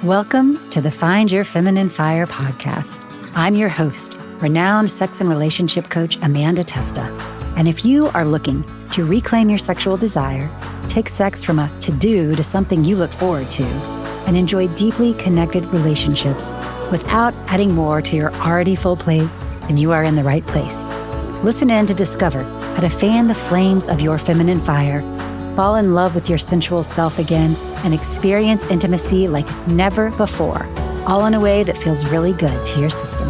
Welcome to the Find Your Feminine Fire podcast. I'm your host, renowned sex and relationship coach, Amanda Testa. And if you are looking to reclaim your sexual desire, take sex from a to-do to something you look forward to, and enjoy deeply connected relationships without adding more to your already full plate, then you are in the right place. Listen in to discover how to fan the flames of your feminine fire, fall in love with your sensual self again, and experience intimacy like never before, all in a way that feels really good to your system.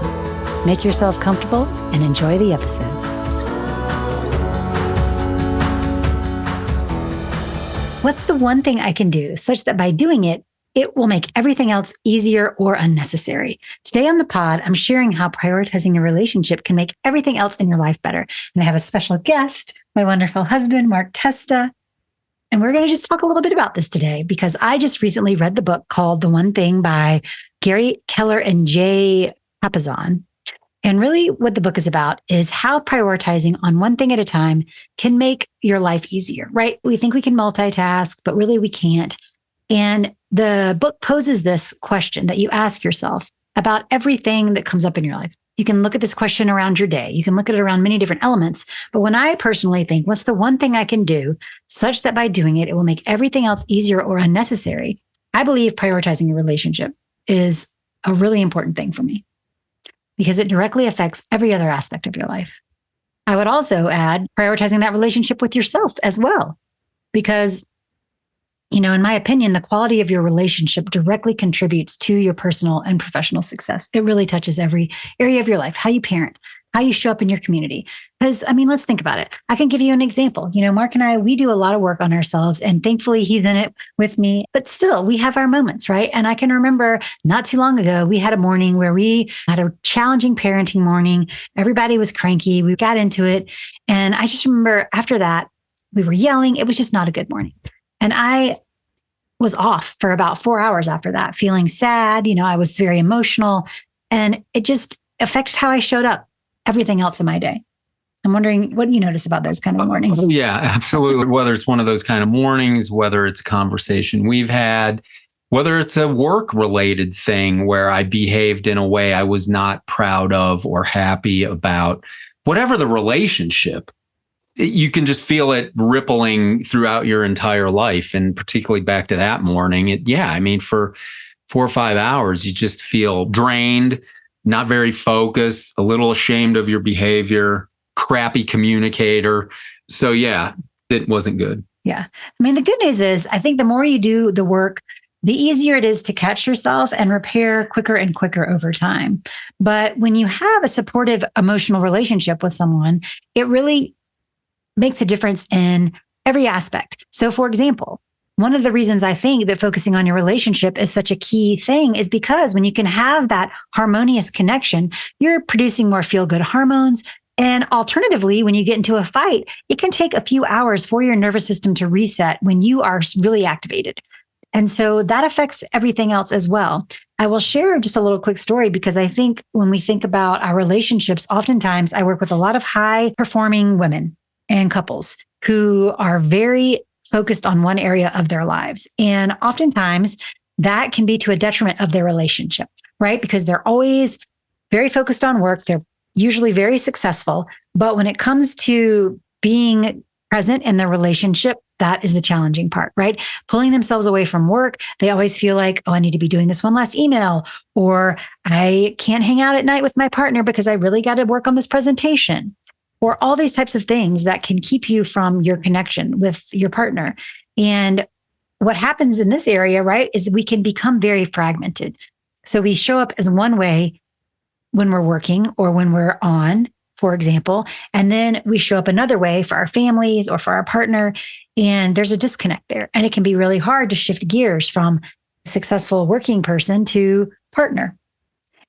Make yourself comfortable and enjoy the episode. What's the one thing I can do such that by doing it, it will make everything else easier or unnecessary? Today on the pod, I'm sharing how prioritizing a relationship can make everything else in your life better. And I have a special guest, my wonderful husband, Mark Testa. And we're going to just talk a little bit about this today because I just recently read the book called The One Thing by Keller and Papasan. And really what the book is about is how prioritizing on one thing at a time can make your life easier, right? We think we can multitask, but really we can't. And the book poses this question that you ask yourself about everything that comes up in your life. You can look at this question around your day. You can look at it around many different elements. But when I personally think, what's the one thing I can do such that by doing it, it will make everything else easier or unnecessary? I believe prioritizing a relationship is a really important thing for me because it directly affects every other aspect of your life. I would also add prioritizing that relationship with yourself as well, because in my opinion, the quality of your relationship directly contributes to your personal and professional success. It really touches every area of your life, how you parent, how you show up in your community. Because, let's think about it. I can give you an example. Mark and I, we do a lot of work on ourselves, and thankfully he's in it with me, but still we have our moments, right? And I can remember not too long ago, we had a morning where we had a challenging parenting morning. Everybody was cranky. We got into it. And I just remember after that, we were yelling. It was just not a good morning. And I was off for about 4 hours after that, feeling sad. I was very emotional, and it just affected how I showed up, everything else in my day. I'm wondering, what do you notice about those kind of mornings? Yeah, absolutely. Whether it's one of those kind of mornings, whether it's a conversation we've had, whether it's a work-related thing where I behaved in a way I was not proud of or happy about, whatever the relationship, you can just feel it rippling throughout your entire life. And particularly back to that morning, for 4 or 5 hours, you just feel drained, not very focused, a little ashamed of your behavior, crappy communicator. So yeah, it wasn't good. Yeah. The good news is I think the more you do the work, the easier it is to catch yourself and repair quicker and quicker over time. But when you have a supportive emotional relationship with someone, it really makes a difference in every aspect. So for example, one of the reasons I think that focusing on your relationship is such a key thing is because when you can have that harmonious connection, you're producing more feel-good hormones. And alternatively, when you get into a fight, it can take a few hours for your nervous system to reset when you are really activated. And so that affects everything else as well. I will share just a little quick story because I think when we think about our relationships, oftentimes I work with a lot of high performing women and couples who are very focused on one area of their lives. And oftentimes that can be to a detriment of their relationship, right? Because they're always very focused on work. They're usually very successful. But when it comes to being present in their relationship, that is the challenging part, right? Pulling themselves away from work. They always feel like, I need to be doing this one last email, or I can't hang out at night with my partner because I really got to work on this presentation. Or all these types of things that can keep you from your connection with your partner. And what happens in this area, right, is we can become very fragmented. So we show up as one way when we're working or when we're on, for example, and then we show up another way for our families or for our partner. And there's a disconnect there. And it can be really hard to shift gears from successful working person to partner.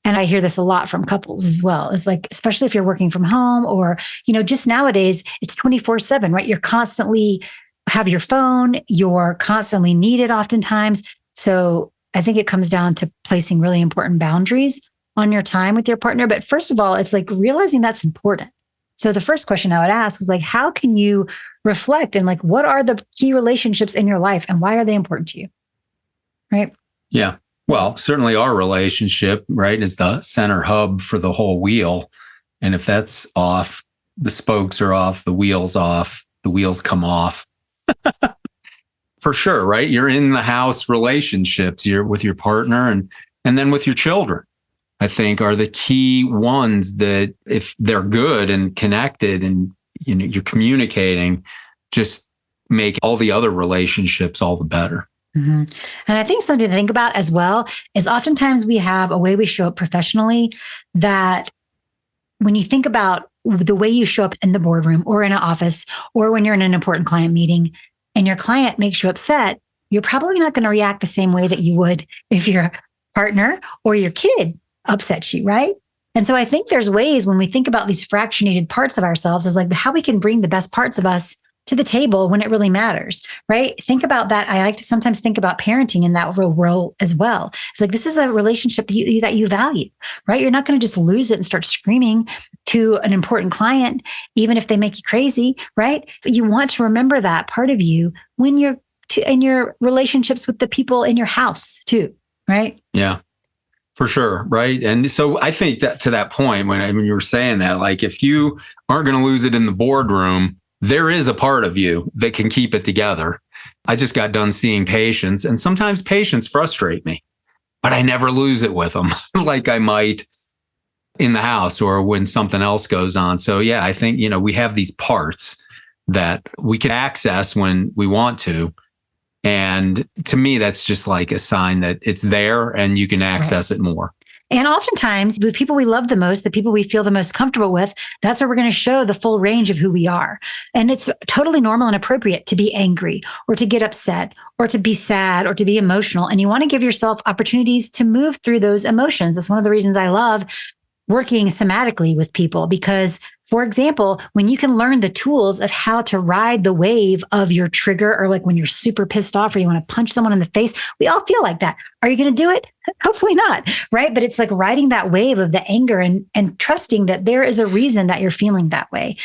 And I hear this a lot from couples as well. It's like, especially if you're working from home or, just nowadays it's 24/7, right? You're constantly have your phone, you're constantly needed oftentimes. So I think it comes down to placing really important boundaries on your time with your partner. But first of all, it's like realizing that's important. So the first question I would ask is like, how can you reflect and like, what are the key relationships in your life and why are they important to you? Right? Yeah. Well, certainly our relationship, right, is the center hub for the whole wheel. And if that's off, the spokes are off, the wheels come off. For sure, right? You're in the house relationships, you're with your partner and then with your children. I think are the key ones that if they're good and connected and you're communicating, just make all the other relationships all the better. Mm-hmm. And I think something to think about as well is oftentimes we have a way we show up professionally that when you think about the way you show up in the boardroom or in an office or when you're in an important client meeting and your client makes you upset, you're probably not going to react the same way that you would if your partner or your kid upsets you, right? And so I think there's ways when we think about these fractionated parts of ourselves is like how we can bring the best parts of us to the table when it really matters, right? Think about that. I like to sometimes think about parenting in that role as well. It's like, this is a relationship that you value, right? You're not going to just lose it and start screaming to an important client, even if they make you crazy, right? But you want to remember that part of you when you're in your relationships with the people in your house too, right? Yeah. For sure. Right. And so I think that to that point, when you were saying that, like, if you aren't going to lose it in the boardroom, there is a part of you that can keep it together. I just got done seeing patients, and sometimes patients frustrate me, but I never lose it with them like I might in the house or when something else goes on. So yeah, I think, we have these parts that we can access when we want to. And to me, that's just like a sign that it's there and you can access it more. And oftentimes, the people we love the most, the people we feel the most comfortable with, that's where we're going to show the full range of who we are. And it's totally normal and appropriate to be angry or to get upset or to be sad or to be emotional. And you want to give yourself opportunities to move through those emotions. That's one of the reasons I love working somatically with people because, for example, when you can learn the tools of how to ride the wave of your trigger, or like when you're super pissed off or you want to punch someone in the face, we all feel like that. Are you going to do it? Hopefully not, right? But it's like riding that wave of the anger and trusting that there is a reason that you're feeling that way.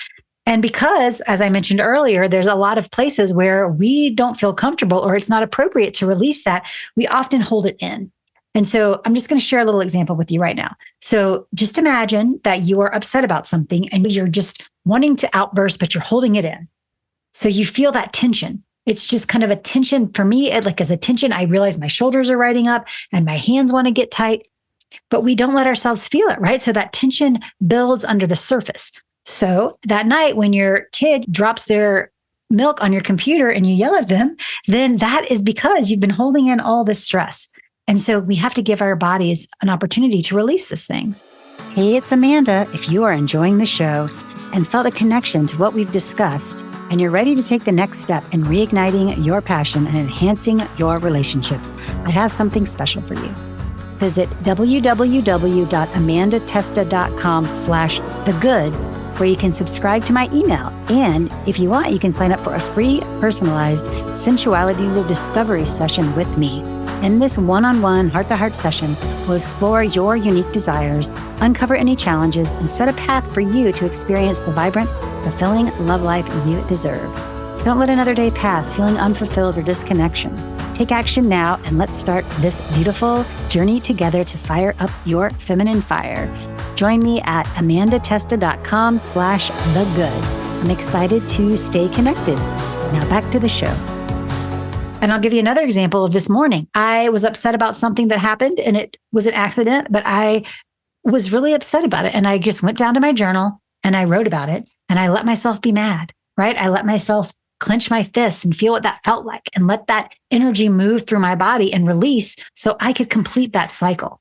And because, as I mentioned earlier, there's a lot of places where we don't feel comfortable or it's not appropriate to release that, we often hold it in. And so I'm just going to share a little example with you right now. So just imagine that you are upset about something and you're just wanting to outburst, but you're holding it in. So you feel that tension. It's just kind of a tension for me. Like as a tension, I realize my shoulders are riding up and my hands want to get tight, but we don't let ourselves feel it, right? So that tension builds under the surface. So that night when your kid drops their milk on your computer and you yell at them, then that is because you've been holding in all this stress. And so we have to give our bodies an opportunity to release these things. Hey, it's Amanda. If you are enjoying the show and felt a connection to what we've discussed, and you're ready to take the next step in reigniting your passion and enhancing your relationships, I have something special for you. Visit www.amandatesta.com/thegoods, where you can subscribe to my email. And if you want, you can sign up for a free personalized sensuality discovery session with me. In this one-on-one heart-to-heart session, we'll explore your unique desires, uncover any challenges, and set a path for you to experience the vibrant, fulfilling love life you deserve. Don't let another day pass feeling unfulfilled or disconnection. Take action now, and let's start this beautiful journey together to fire up your feminine fire. Join me at amandatesta.com/thegoods. I'm excited to stay connected. Now back to the show. And I'll give you another example of this morning. I was upset about something that happened and it was an accident, but I was really upset about it. And I just went down to my journal and I wrote about it and I let myself be mad, right? I let myself clench my fists and feel what that felt like and let that energy move through my body and release so I could complete that cycle.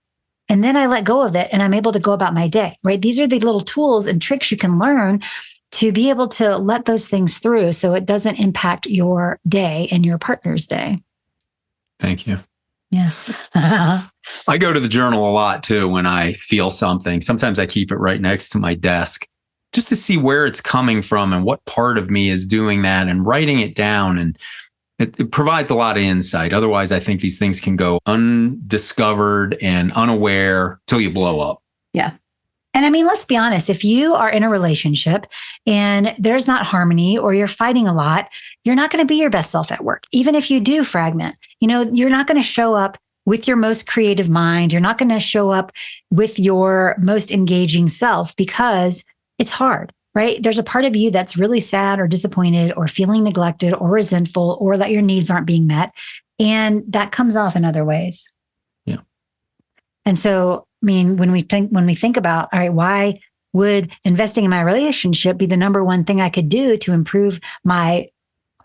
And then I let go of it and I'm able to go about my day, right? These are the little tools and tricks you can learn to be able to let those things through so it doesn't impact your day and your partner's day. Thank you. Yes. I go to the journal a lot too when I feel something. Sometimes I keep it right next to my desk just to see where it's coming from and what part of me is doing that and writing it down. And it provides a lot of insight. Otherwise, I think these things can go undiscovered and unaware till you blow up. Yeah. And I mean, let's be honest, if you are in a relationship and there's not harmony or you're fighting a lot, you're not going to be your best self at work. Even if you do fragment, you're not going to show up with your most creative mind. You're not going to show up with your most engaging self because it's hard, right? There's a part of you that's really sad or disappointed or feeling neglected or resentful or that your needs aren't being met. And that comes off in other ways. Yeah. And so, I mean, when we think about, all right, why would investing in my relationship be the number one thing I could do to improve my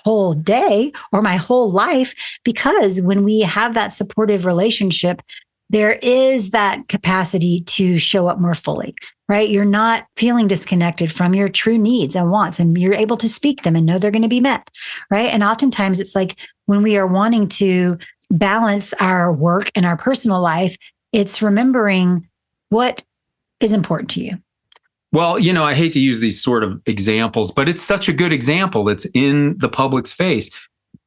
whole day or my whole life? Because when we have that supportive relationship, there is that capacity to show up more fully, right? You're not feeling disconnected from your true needs and wants, and you're able to speak them and know they're going to be met, right? And oftentimes it's like when we are wanting to balance our work and our personal life, it's remembering what is important to you. Well, I hate to use these sort of examples, but it's such a good example that's in the public's face.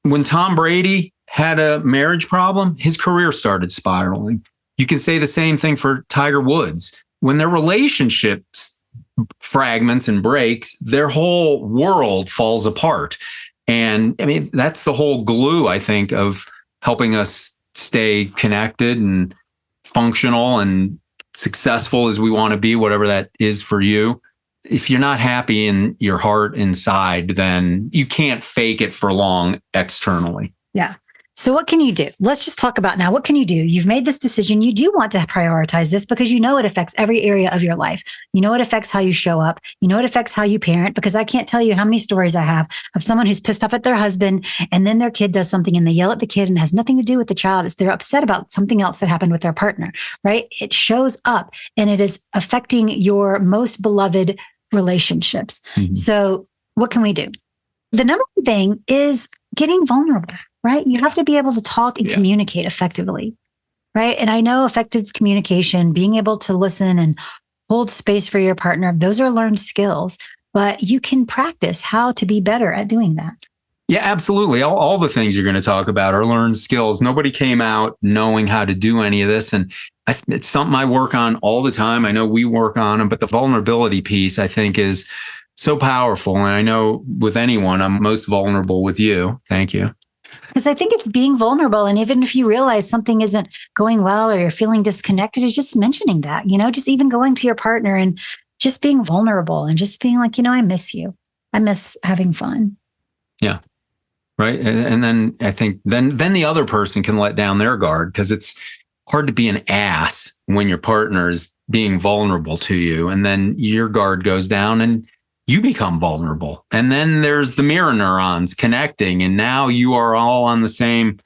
When Tom Brady had a marriage problem, his career started spiraling. You can say the same thing for Tiger Woods. When their relationship fragments and breaks, their whole world falls apart. And I mean, that's the whole glue, I think, of helping us stay connected and functional and successful as we want to be, whatever that is for you. If you're not happy in your heart inside, then you can't fake it for long externally. Yeah. So what can you do? Let's just talk about now. What can you do? You've made this decision. You do want to prioritize this because you know it affects every area of your life. You know it affects how you show up. You know it affects how you parent, because I can't tell you how many stories I have of someone who's pissed off at their husband and then their kid does something and they yell at the kid and it has nothing to do with the child. It's they're upset about something else that happened with their partner, right? It shows up and it is affecting your most beloved relationships. Mm-hmm. So what can we do? The number one thing is getting vulnerable, right? You have to be able to talk and communicate effectively, right? And I know effective communication, being able to listen and hold space for your partner, those are learned skills, but you can practice how to be better at doing that. Yeah, absolutely. All the things you're going to talk about are learned skills. Nobody came out knowing how to do any of this. And it's something I work on all the time. I know we work on them, but the vulnerability piece, I think, is so powerful. And I know with anyone, I'm most vulnerable with you. Thank you. Because I think it's being vulnerable. And even if you realize something isn't going well or you're feeling disconnected, is just mentioning that, just even going to your partner and just being vulnerable and just being like, I miss you. I miss having fun. Yeah. Right. And then I think then the other person can let down their guard, because it's hard to be an ass when your partner is being vulnerable to you. And then your guard goes down and you become vulnerable. And then there's the mirror neurons connecting. And now you are all on the same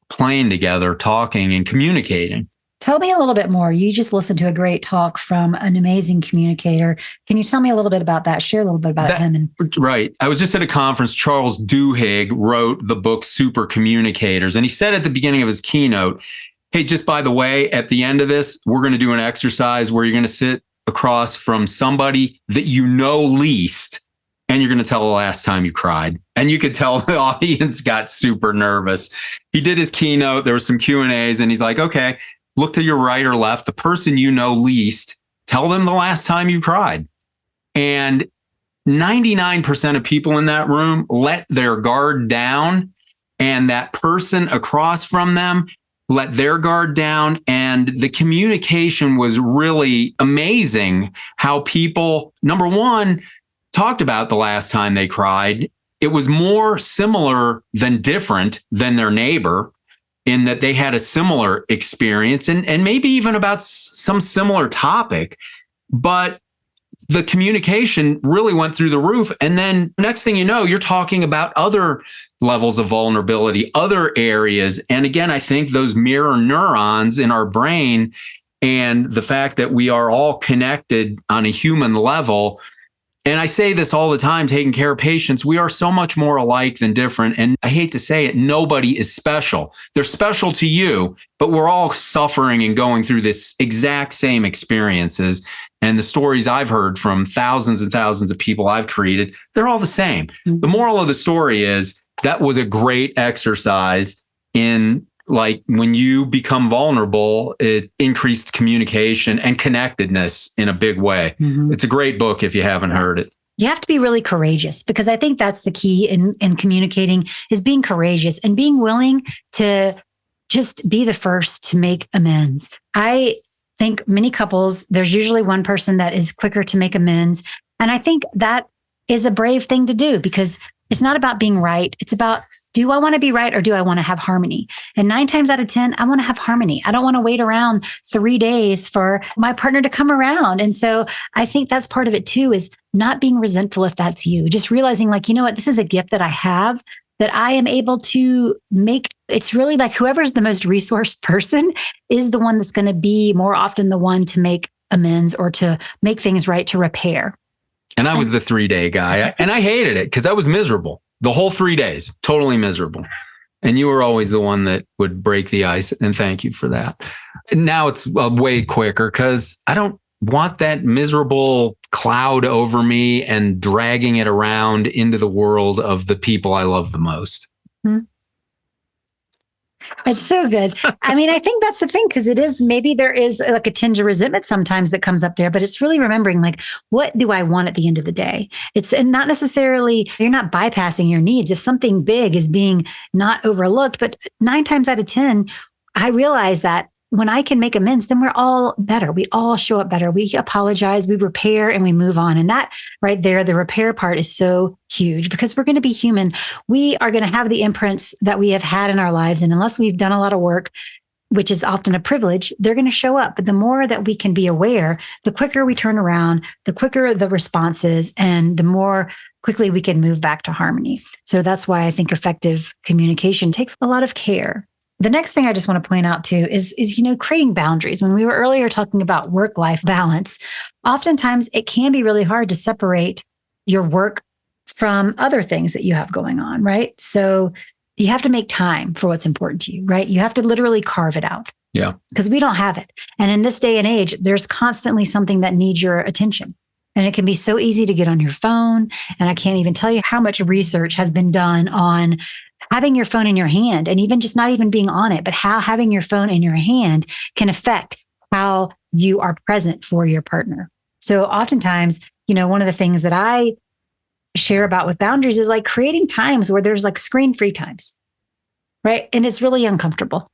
plane together, talking and communicating. Tell me a little bit more. You just listened to a great talk from an amazing communicator. Can you tell me a little bit about that? Share a little bit about him. Right. I was just at a conference. Charles Duhigg wrote the book Super Communicators. And he said at the beginning of his keynote, hey, just by the way, at the end of this, we're going to do an exercise where you're going to sit across from somebody that you know least, and you're going to tell the last time you cried. And you could tell the audience got super nervous. He did his keynote. There was some Q&As, and he's like, okay, look to your right or left, the person you know least, tell them the last time you cried. And 99% of people in that room let their guard down, and that person across from them let their guard down. And the communication was really amazing how people, number one, talked about the last time they cried. It was more similar than different than their neighbor, in that they had a similar experience and maybe even about some similar topic. But the communication really went through the roof. And then next thing you know, you're talking about other levels of vulnerability, other areas. And again, I think those mirror neurons in our brain and the fact that we are all connected on a human level. And I say this all the time, taking care of patients, we are so much more alike than different. And I hate to say it, nobody is special. They're special to you, but we're all suffering and going through this exact same experiences. And the stories I've heard from thousands and thousands of people I've treated, they're all the same. Mm-hmm. The moral of the story is that was a great exercise in, like, when you become vulnerable, it increased communication and connectedness in a big way. Mm-hmm. It's a great book if you haven't heard it. You have to be really courageous, because I think that's the key in communicating, is being courageous and being willing to just be the first to make amends. I think many couples, there's usually one person that is quicker to make amends. And I think that is a brave thing to do because it's not about being right. It's about, do I want to be right or do I want to have harmony? And 9 times out of 10, I want to have harmony. I don't want to wait around 3 days for my partner to come around. And so I think that's part of it too, is not being resentful if that's you, just realizing like, you know what, this is a gift that I have that I am able to make. It's really like whoever's the most resourced person is the one that's going to be more often the one to make amends or to make things right, to repair. And I was the 3-day guy and I hated it because I was miserable the whole 3 days, totally miserable. And you were always the one that would break the ice. And thank you for that. And now it's way quicker because I don't want that miserable cloud over me and dragging it around into the world of the people I love the most. Mm-hmm. It's so good. I mean, I think that's the thing, because it is, maybe there is like a tinge of resentment sometimes that comes up there, but it's really remembering like, what do I want at the end of the day? It's and not necessarily, you're not bypassing your needs. If something big is being not overlooked, but 9 times out of 10, I realize that when I can make amends, then we're all better. We all show up better. We apologize, we repair, and we move on. And that right there, the repair part is so huge because we're going to be human. We are going to have the imprints that we have had in our lives. And unless we've done a lot of work, which is often a privilege, they're going to show up. But the more that we can be aware, the quicker we turn around, the quicker the response is, and the more quickly we can move back to harmony. So that's why I think effective communication takes a lot of care. The next thing I just want to point out too is creating boundaries. When we were earlier talking about work-life balance, oftentimes it can be really hard to separate your work from other things that you have going on, right? So you have to make time for what's important to you, right? You have to literally carve it out. Yeah. Because we don't have it. And in this day and age, there's constantly something that needs your attention. And it can be so easy to get on your phone. And I can't even tell you how much research has been done on having your phone in your hand, and even just not even being on it, but how having your phone in your hand can affect how you are present for your partner. So oftentimes, one of the things that I share about with boundaries is like creating times where there's like screen-free times, right? And it's really uncomfortable.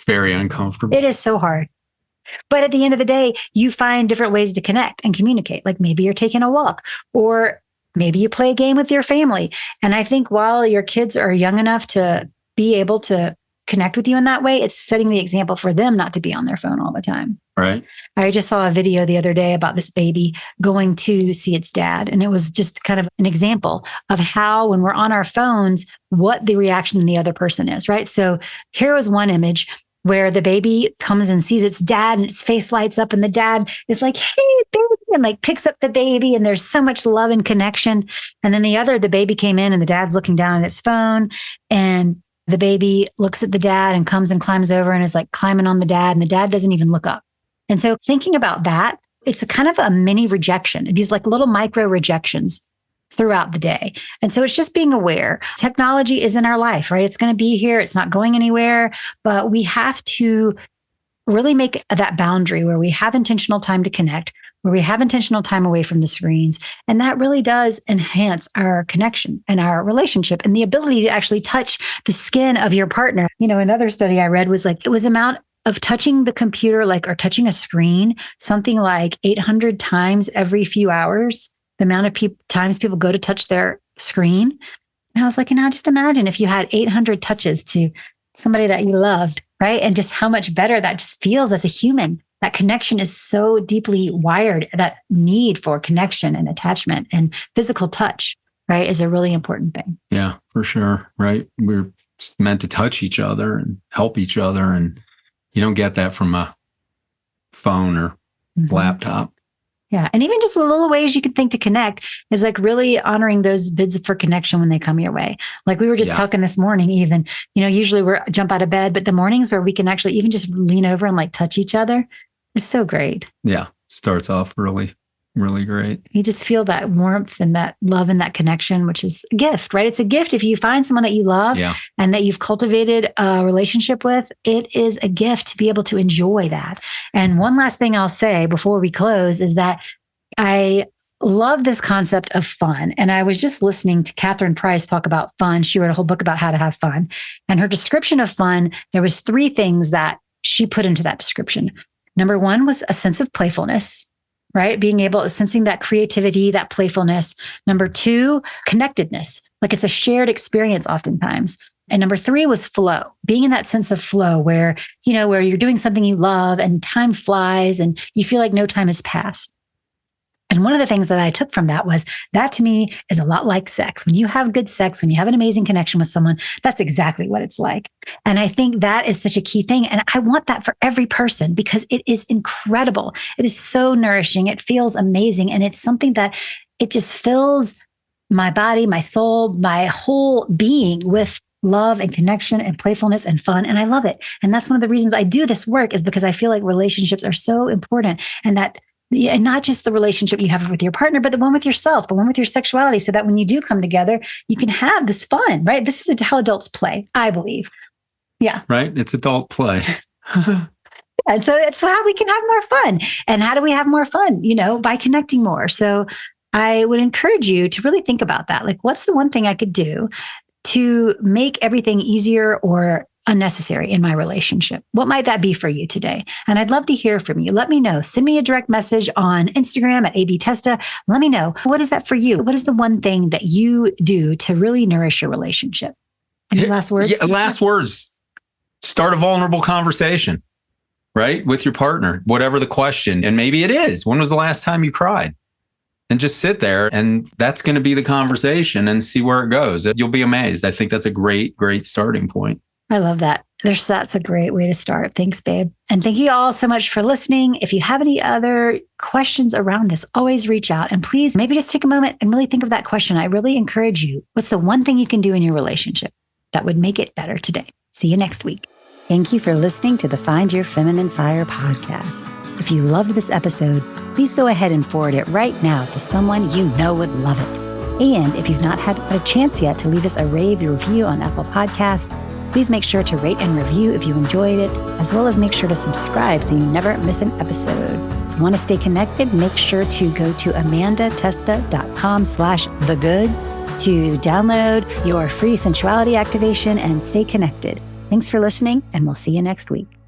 Very uncomfortable. It is so hard. But at the end of the day, you find different ways to connect and communicate. Like maybe you're taking a walk, or maybe you play a game with your family. And I think while your kids are young enough to be able to connect with you in that way, it's setting the example for them not to be on their phone all the time. Right. I just saw a video the other day about this baby going to see its dad. And it was just kind of an example of how, when we're on our phones, what the reaction in the other person is, right? So here was one image where the baby comes and sees its dad and its face lights up and the dad is like, hey, baby, and like picks up the baby, and there's so much love and connection. And then the baby came in and the dad's looking down at his phone, and the baby looks at the dad and comes and climbs over and is like climbing on the dad, and the dad doesn't even look up. And so thinking about that, it's a kind of a mini rejection, these like little micro rejections throughout the day. And so it's just being aware. Technology is in our life, right? It's going to be here. It's not going anywhere, but we have to really make that boundary where we have intentional time to connect, where we have intentional time away from the screens. And that really does enhance our connection and our relationship and the ability to actually touch the skin of your partner. Another study I read was like, it was amount of touching the computer, or touching a screen, something like 800 times every few hours. The amount of times people go to touch their screen. And I was like, just imagine if you had 800 touches to somebody that you loved, right? And just how much better that just feels as a human. That connection is so deeply wired. That need for connection and attachment and physical touch, right, is a really important thing. Yeah, for sure. Right. We're meant to touch each other and help each other. And you don't get that from a phone or laptop. Yeah. And even just the little ways you can think to connect is like really honoring those bids for connection when they come your way. Like we were just talking this morning, even, usually we're jump out of bed, but the mornings where we can actually even just lean over and like touch each other is so great. Yeah. Starts off really, really great. You just feel that warmth and that love and that connection, which is a gift, right? It's a gift. If you find someone that you love and that you've cultivated a relationship with, it is a gift to be able to enjoy that. And one last thing I'll say before we close is that I love this concept of fun. And I was just listening to Catherine Price talk about fun. She wrote a whole book about how to have fun. And her description of fun, there was 3 things that she put into that description. Number 1 was a sense of playfulness, right? Being able, sensing that creativity, that playfulness. Number 2, connectedness. Like it's a shared experience oftentimes. And number 3 was flow, being in that sense of flow where, where you're doing something you love and time flies and you feel like no time has passed. And one of the things that I took from that was that to me is a lot like sex. When you have good sex, when you have an amazing connection with someone, that's exactly what it's like. And I think that is such a key thing. And I want that for every person because it is incredible. It is so nourishing. It feels amazing. And it's something that it just fills my body, my soul, my whole being with love and connection and playfulness and fun. And I love it. And that's one of the reasons I do this work is because I feel like relationships are so important and that, and not just the relationship you have with your partner, but the one with yourself, the one with your sexuality, so that when you do come together, you can have this fun, right? This is how adults play, I believe. Yeah. Right. It's adult play. And so it's how we can have more fun. And how do we have more fun? By connecting more. So I would encourage you to really think about that. Like, what's the one thing I could do to make everything easier or unnecessary in my relationship? What might that be for you today? And I'd love to hear from you. Let me know. Send me a direct message on Instagram at @Testa. Let me know. What is that for you? What is the one thing that you do to really nourish your relationship? Any last words? Yeah, last words. Start a vulnerable conversation, right? With your partner, whatever the question. And maybe it is, when was the last time you cried? And just sit there, and that's going to be the conversation and see where it goes. You'll be amazed. I think that's a great, great starting point. I love that. That's a great way to start. Thanks, babe. And thank you all so much for listening. If you have any other questions around this, always reach out. And please, maybe just take a moment and really think of that question. I really encourage you. What's the one thing you can do in your relationship that would make it better today? See you next week. Thank you for listening to the Find Your Feminine Fire podcast. If you loved this episode, please go ahead and forward it right now to someone you know would love it. And if you've not had a chance yet to leave us a rave review on Apple Podcasts, please make sure to rate and review if you enjoyed it, as well as make sure to subscribe so you never miss an episode. If you want to stay connected, make sure to go to amandatesta.com/thegoods to download your free sensuality activation and stay connected. Thanks for listening, and we'll see you next week.